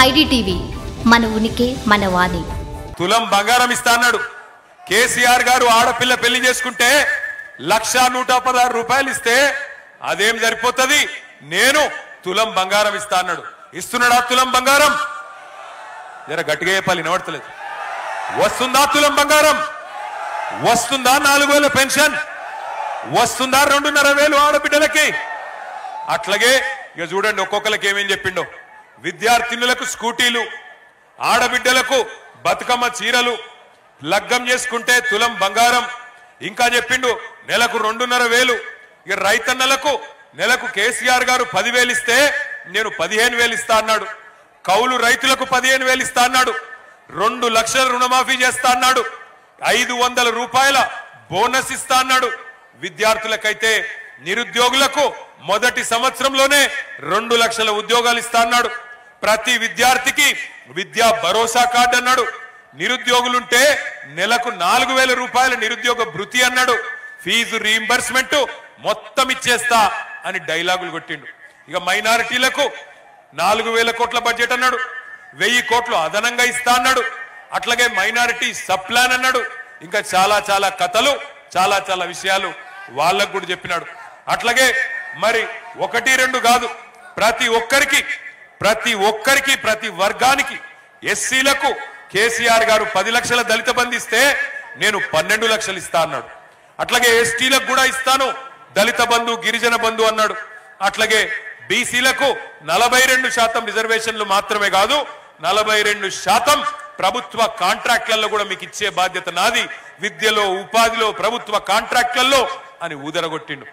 IDTV మన ఉనికి మన వాణి. తులం బంగారం ఇస్తా అన్నాడు కేసీఆర్ గారు. ఆడపిల్ల పెళ్లి చేసుకుంటే 1,116 రూపాయలు ఇస్తే అదేం సరిపోతుంది, నేను తులం బంగారం ఇస్తా అన్నాడు. ఇస్తున్నాడా తులం బంగారం? జర గట్టిగా చెప్పాలి, వినబడతలేదు. వస్తుందా తులం బంగారం? వస్తుందా 4,000 పెన్షన్? వస్తుందా 2,500 ఆడబిడ్డలకి? అట్లాగే ఇక చూడండి ఒక్కొక్కరికి ఏమేం చెప్పిండో. విద్యార్థినులకు స్కూటీలు, ఆడబిడ్డలకు బతుకమ్మ చీరలు, లగ్గం చేసుకుంటే తులం బంగారం. ఇంకా చెప్పిండు నెలకు 2,500. ఇక రైతన్నలకు నెలకు కేసీఆర్ గారు 10,000 ఇస్తే నేను 15,000 ఇస్తా అన్నాడు. కౌలు రైతులకు 15,000 ఇస్తా అన్నాడు. 2 లక్షల రుణమాఫీ చేస్తా అన్నాడు. 500 రూపాయల బోనస్ ఇస్తా అన్నాడు. విద్యార్థులకైతే నిరుద్యోగులకు మొదటి సంవత్సరంలోనే 2 లక్షల ఉద్యోగాలు ఇస్తా అన్నాడు. ప్రతి విద్యార్థికి విద్యా భరోసా కార్డు అన్నాడు. నిరుద్యోగులుంటే నెలకు 4,000 రూపాయల నిరుద్యోగ భృతి అన్నాడు. ఫీజు రీయింబర్స్మెంట్ మొత్తం ఇచ్చేస్తా అని డైలాగులు కొట్టిండు. ఇక మైనారిటీలకు 4,000 కోట్ల బడ్జెట్ అన్నాడు. 1,000 కోట్లు అదనంగా ఇస్తా అన్నాడు. అట్లాగే మైనారిటీ సబ్ ప్లాన్ అన్నాడు. ఇంకా చాలా చాలా కథలు, చాలా చాలా విషయాలు వాళ్ళకు కూడా చెప్పినాడు. అట్లాగే మరి 1-2 కాదు, ప్రతి ఒక్కరికి ప్రతి వర్గానికి ఎస్సీలకు కేసీఆర్ గారు 10 లక్షల దళిత బంధు ఇస్తే నేను 12 లక్షలు ఇస్తా అన్నాడు. అట్లాగే ఎస్టీలకు కూడా ఇస్తాను దళిత బంధు, గిరిజన బంధు అన్నాడు. అట్లాగే బీసీలకు 42% రిజర్వేషన్లు మాత్రమే కాదు, 42% ప్రభుత్వ కాంట్రాక్ట్లలో కూడా మీకు ఇచ్చే బాధ్యత నాది, విద్యలో ఉపాధిలో ప్రభుత్వ కాంట్రాక్ట్లలో అని ఊదరగొట్టిండు.